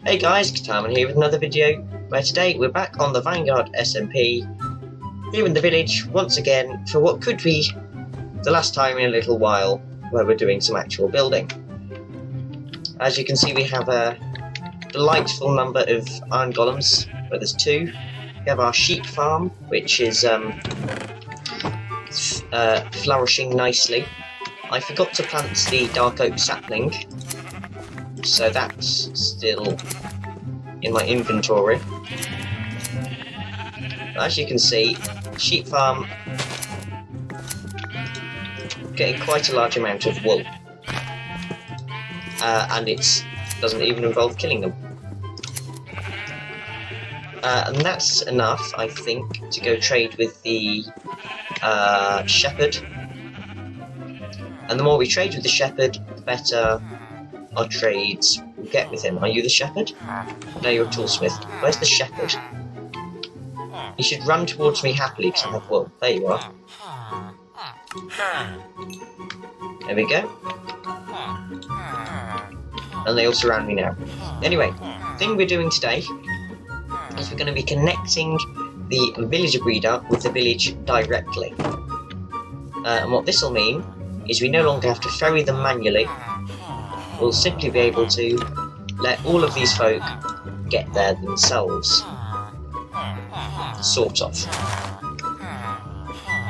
Hey guys, Kataman here with another video, where today we're back on the Vanguard SMP, here in the village, once again, for what could be the last time in a little while, where we're doing some actual building. As you can see, we have a delightful number of iron golems, where there's two. We have our sheep farm, which is flourishing nicely. I forgot to plant the dark oak sapling, so that's still in my inventory. As you can see, sheep farm getting quite a large amount of wool, and it doesn't even involve killing them. And that's enough, I think, to go trade with the shepherd. And the more we trade with the shepherd, the better our trades will get with him. Are you the shepherd? No, you're a toolsmith. Where's the shepherd? You should run towards me happily because I have wool. There you are. There we go. And they all surround me now. Anyway, the thing we're doing today is we're going to be connecting the villager breeder with the village directly. And what this will mean is we no longer have to ferry them manually. We'll simply be able to let all of these folk get there themselves. Sort of.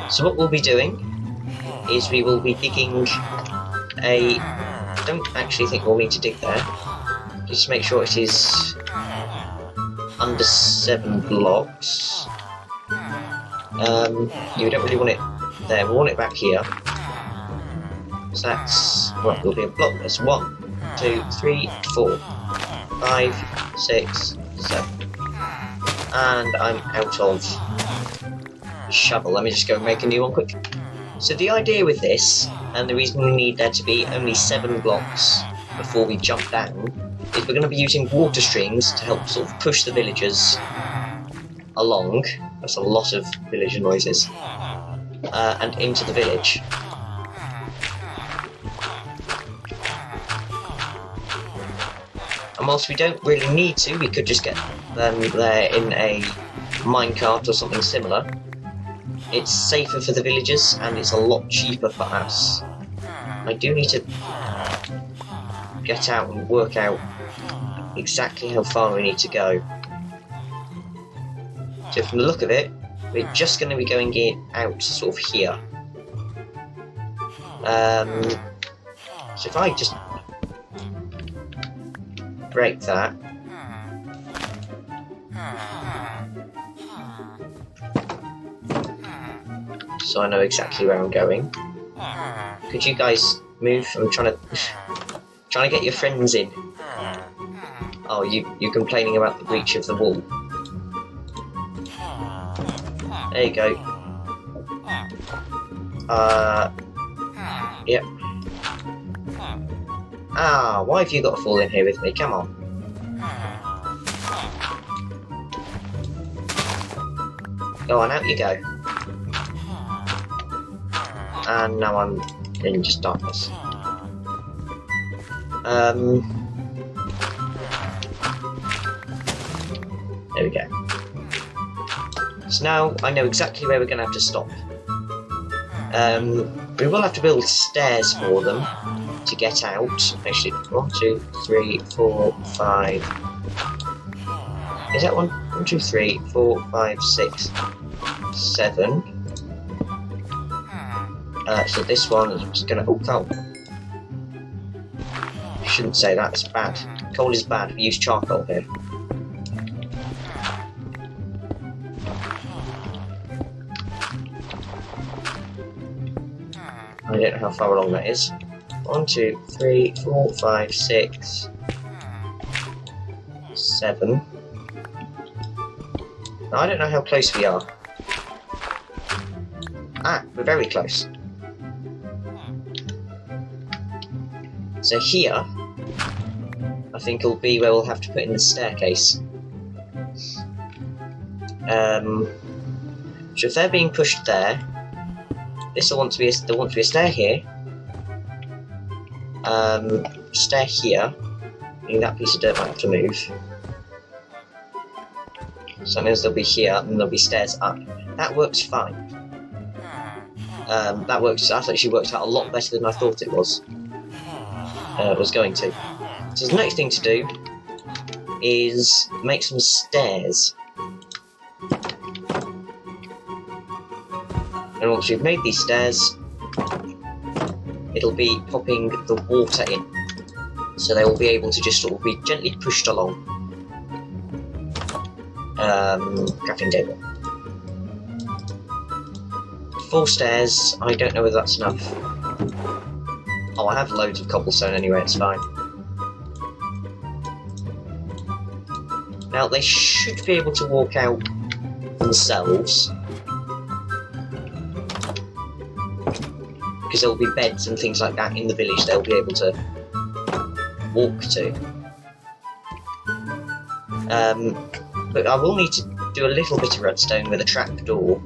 So what we'll be doing is we will be digging a... I don't actually think we'll need to dig there. Just make sure it is under 7 blocks. You don't really want it there, we want it back here. So that's, well, there'll be a block. There's 1, 2, 3, 4, 5, 6, 7. And I'm out of shovel. Let me just go and make a new one quick. So the idea with this, and the reason we need there to be only 7 blocks before we jump down, is we're going to be using water streams to help sort of push the villagers along. That's a lot of villager noises. And into the village. And whilst we don't really need to, we could just get them there in a minecart or something similar. It's safer for the villagers and it's a lot cheaper for us. I do need to get out and work out exactly how far we need to go. So from the look of it, we're just going to be going out sort of here. So if I just break that. So I know exactly where I'm going. Could you guys move? I'm trying to get your friends in. Oh, you're complaining about the breach of the wall. There you go. Yep. Ah, why have you got to fall in here with me? Come on. Go on, out you go. And now I'm in just darkness. There we go. So now I know exactly where we're going to have to stop. We will have to build stairs for them to get out. Actually, 1, 2, 3, 4, 5. Is that 1, 2, 3, 4, 5, 6, 7? So this one is just gonna. Oh, coal. I shouldn't say that. It's bad. Coal is bad. We use charcoal here. I don't know how far along that is. 1, 2, 3, 4, 5, 6, 7. Now, I don't know how close we are. Ah, we're very close. So here, I think will be where we'll have to put in the staircase. So if they're being pushed there, this will want to be there'll want to be a stair here. Stair here, mean that piece of dirt might have to move. So that means they'll be here, and there'll be stairs up. That works fine. That actually worked out a lot better than I thought it was going to. So the next thing to do is make some stairs. And once we've made these stairs, it'll be popping the water in. So they will be able to just sort of be gently pushed along. Crafting table. 4 stairs, I don't know whether that's enough. Oh, I have loads of cobblestone anyway, it's fine. Now, they should be able to walk out themselves. Because there will be beds and things like that in the village they'll be able to walk to. But I will need to do a little bit of redstone with a trapdoor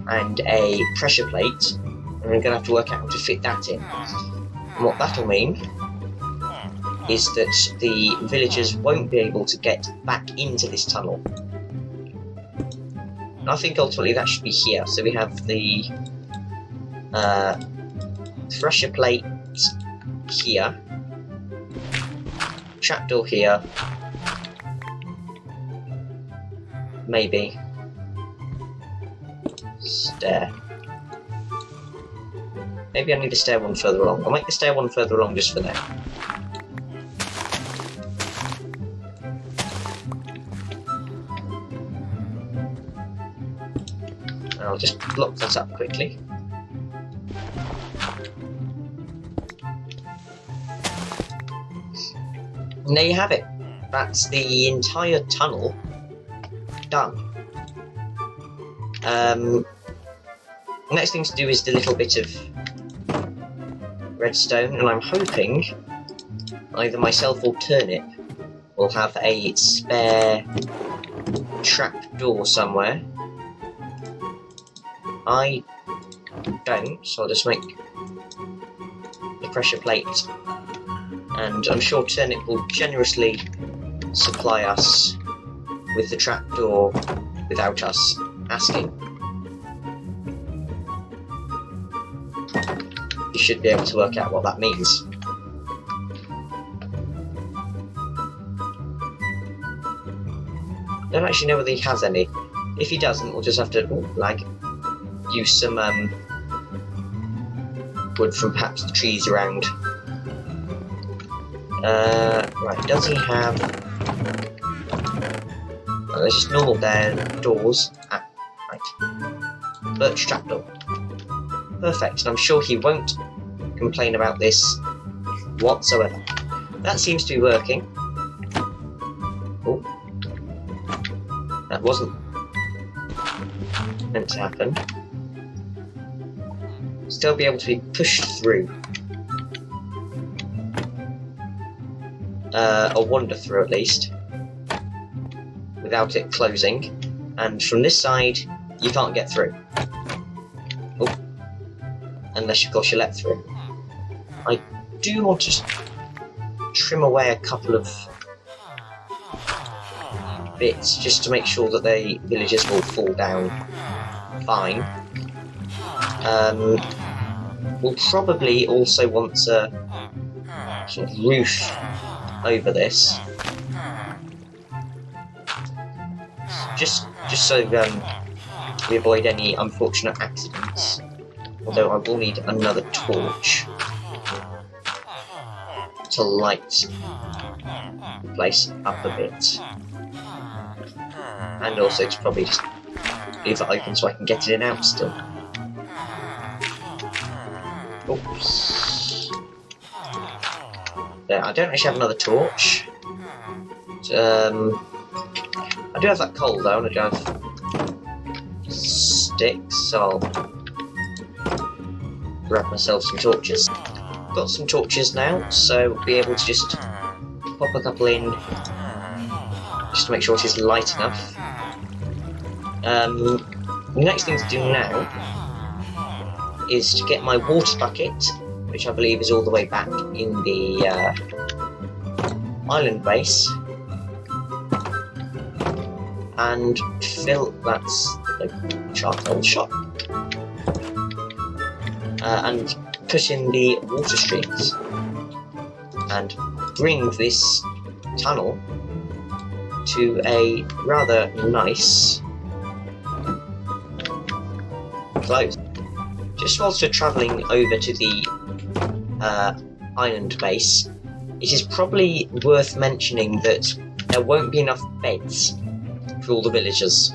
and a pressure plate, and I'm going to have to work out how to fit that in. And what that'll mean is that the villagers won't be able to get back into this tunnel. And I think ultimately that should be here. So we have the pressure plate here, trapdoor here, maybe stair. Maybe I need a stair one further along. I'll make the stair one further along just for now. I'll just block that up quickly. And there you have it. That's the entire tunnel done. Next thing to do is the little bit of redstone, and I'm hoping either myself or Turnip will have a spare trapdoor somewhere. I don't, so I'll just make the pressure plate, and I'm sure Turnip will generously supply us with the trapdoor without us asking. You should be able to work out what that means. I don't actually know whether he has any. If he doesn't, we'll just have to use some wood from perhaps the trees around. Right, does he have... Well, there's just normal doors. Right. Birch trapdoor. Perfect, and I'm sure he won't complain about this whatsoever. That seems to be working. Oh. That wasn't meant to happen. Still be able to be pushed through. A wander through at least. Without it closing. And from this side, you can't get through. Oh. Unless, of course, you're let through. I do want to trim away a couple of bits just to make sure that the villagers will fall down fine. We'll probably also want a sort of roof over this, just so we avoid any unfortunate accidents. Although I will need another torch to light the place up a bit. And also to probably just leave it open so I can get it in and out still. Oops. There, I don't actually have another torch. I do have that coal though, and I do have sticks, so I'll grab myself some torches. Got some torches now, so we'll be able to just pop a couple in just to make sure it is light enough. The next thing to do now is to get my water bucket, which I believe is all the way back in the island base and fill that's the charcoal shop and put in the water streams and bring this tunnel to a rather nice close. Just whilst we're travelling over to the island base, it is probably worth mentioning that there won't be enough beds for all the villagers.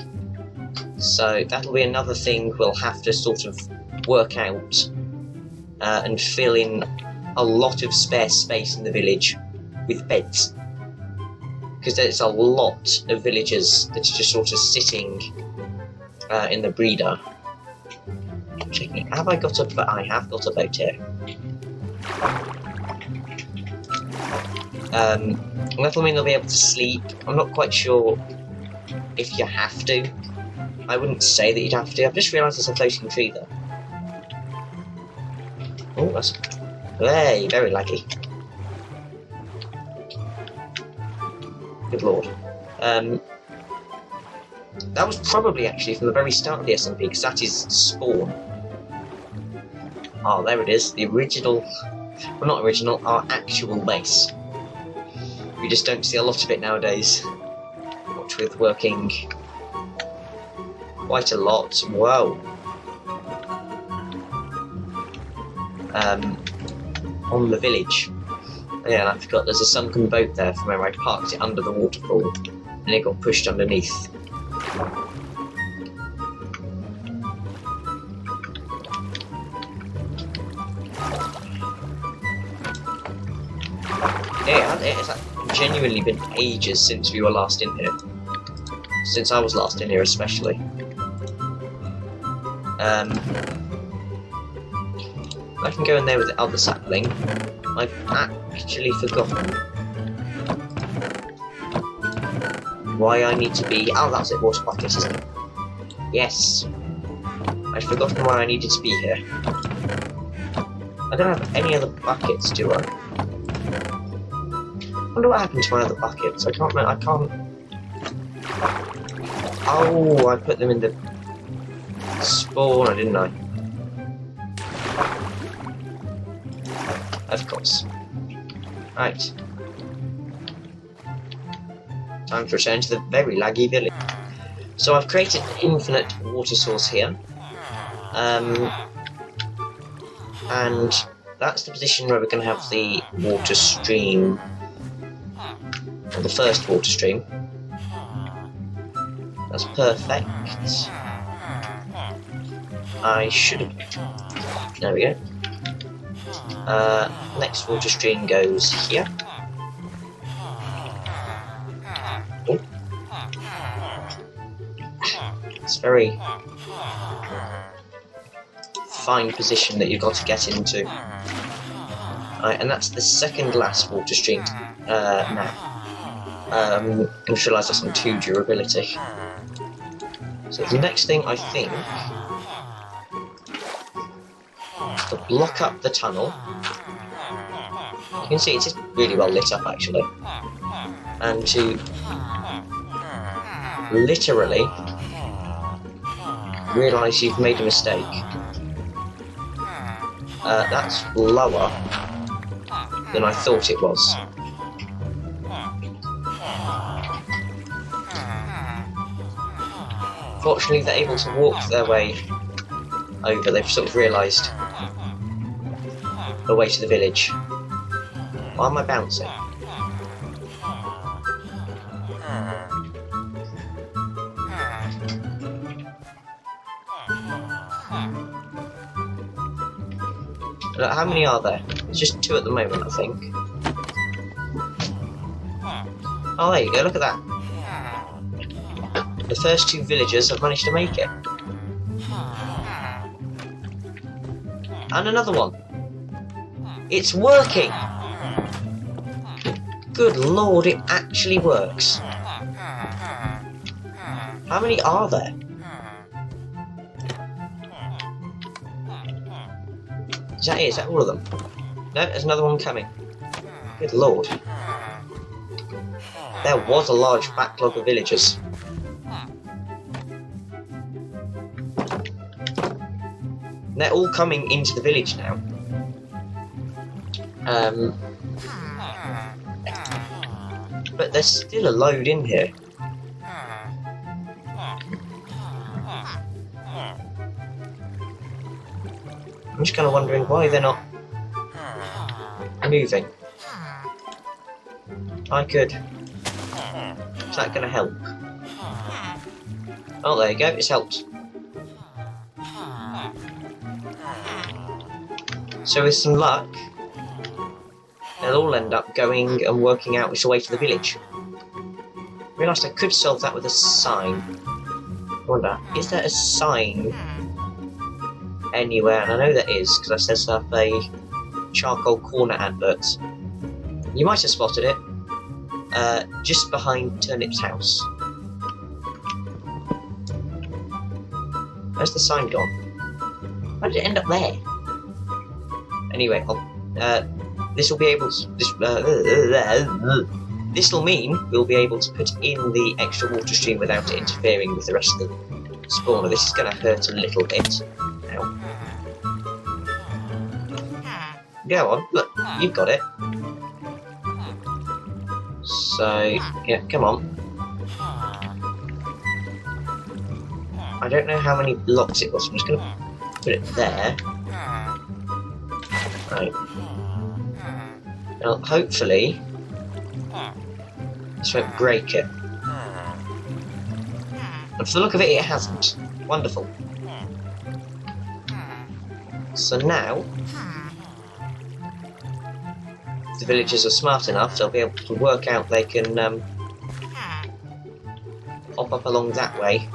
So that'll be another thing we'll have to sort of work out and fill in a lot of spare space in the village with beds. Because there's a lot of villagers that are just sort of sitting in the breeder. Checking, have I got a boat? I have got a boat here. That'll mean they'll be able to sleep. I'm not quite sure if you have to. I wouldn't say that you'd have to. I've just realised there's a floating tree there. Oh, that's very, very laggy. Good lord. That was probably actually from the very start of the SMP, because that is spawn. Oh, there it is. The original... well, not original, our actual base. We just don't see a lot of it nowadays. What with working quite a lot. Whoa. On the village. Yeah, and I forgot there's a sunken boat there from where I parked it under the waterfall, and it got pushed underneath. Yeah, it's genuinely been ages since we were last in here. Since I was last in here, especially. I can go in there with the other sapling. I've actually forgotten why I need to be... oh, that's it, water bucket, isn't it? Yes. I'd forgotten why I needed to be here. I don't have any other buckets, do I? I wonder what happened to my other buckets. I can't remember. I can't... oh, I put them in the spawner, didn't I? Of course. Right. Time to return to the very laggy village. So I've created an infinite water source here. And that's the position where we're going to have the water stream. Or the first water stream. That's perfect. I should have... there we go. Next water stream goes here. Oh. It's very fine position that you've got to get into. Right, and that's the second last water stream now. I just realised that's on 2 durability. So the next thing I think is to block up the tunnel. You can see it is really well lit up actually. And to literally realise you've made a mistake. That's lower than I thought it was. Fortunately, they're able to walk their way over. They've sort of realised the way to the village. Why am I bouncing? How many are there? It's just 2 at the moment, I think. Oh, there you go, look at that. The first 2 villagers have managed to make it. And another one. It's working! Good lord, it actually works. How many are there? Is that it? Is that all of them? No, there's another one coming. Good lord. There was a large backlog of villagers. They're all coming into the village now. But there's still a load in here. I'm just kind of wondering why they're not moving. I could... Is that going to help? Oh, there you go, it's helped. So with some luck, they'll all end up going and working out which way to the village. I realised I could solve that with a sign. I wonder, is there a sign anywhere? And I know there is, because I set up a charcoal corner advert. You might have spotted it, just behind Turnip's house. Where's the sign gone? Why did it end up there? Anyway, this will be able to... This will mean we'll be able to put in the extra water stream without it interfering with the rest of the spawner. This is going to hurt a little bit. Ow. Go on, look, you've got it. So, yeah, come on. I don't know how many blocks it was, I'm just going to put it there. Right. Now, hopefully, this won't break it. And for the look of it, it hasn't. Wonderful. So now, if the villagers are smart enough, they'll be able to work out they can hop up along that way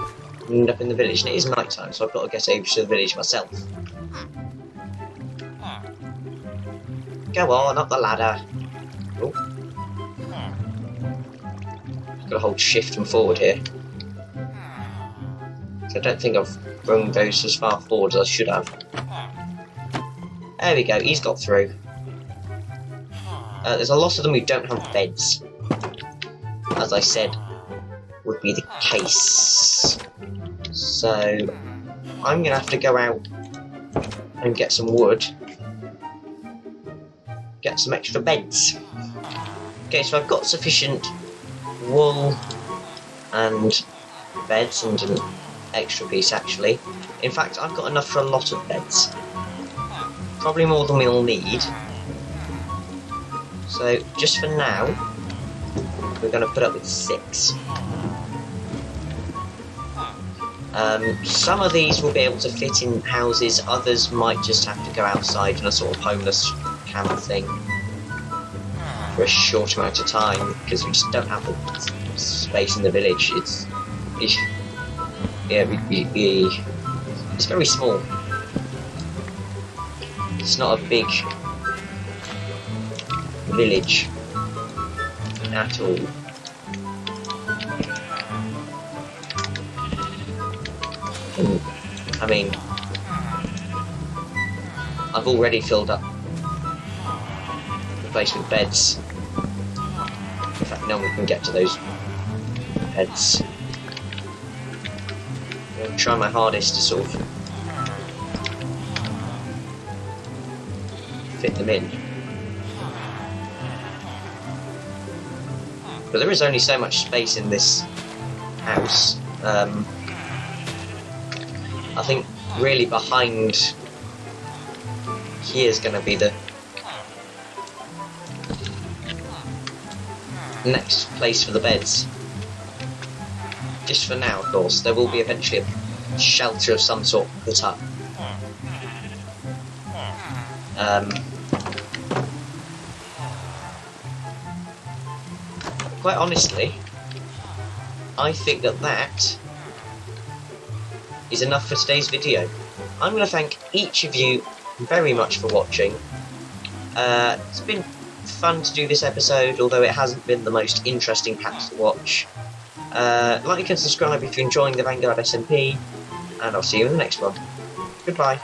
and end up in the village. And it is night time, so I've got to get over to the village myself. Go on, up the ladder. Oh. Got to hold shift and forward here. So I don't think I've thrown those as far forward as I should have. There we go, he's got through. There's a lot of them who don't have beds. As I said, would be the case. So, I'm going to have to go out and get some wood. Get some extra beds. Okay, so I've got sufficient wool and beds and an extra piece actually. In fact, I've got enough for a lot of beds. Probably more than we'll need. So, just for now, we're going to put up with 6. Some of these will be able to fit in houses, others might just have to go outside in a sort of homeless camp thing for a short amount of time, because we just don't have the space in the village. It's very small. It's not a big village at all. I mean, I've already filled up the place with beds. In fact, no one can get to those beds. I'm going to try my hardest to sort of fit them in. But there is only so much space in this house. I think really behind here is going to be the next place for the beds. Just for now, of course. There will be eventually a shelter of some sort put up. Quite honestly, I think that is enough for today's video. I'm going to thank each of you very much for watching. It's been fun to do this episode, although it hasn't been the most interesting packs to watch. Like and subscribe if you're enjoying the Vanguard SMP, and I'll see you in the next one. Goodbye.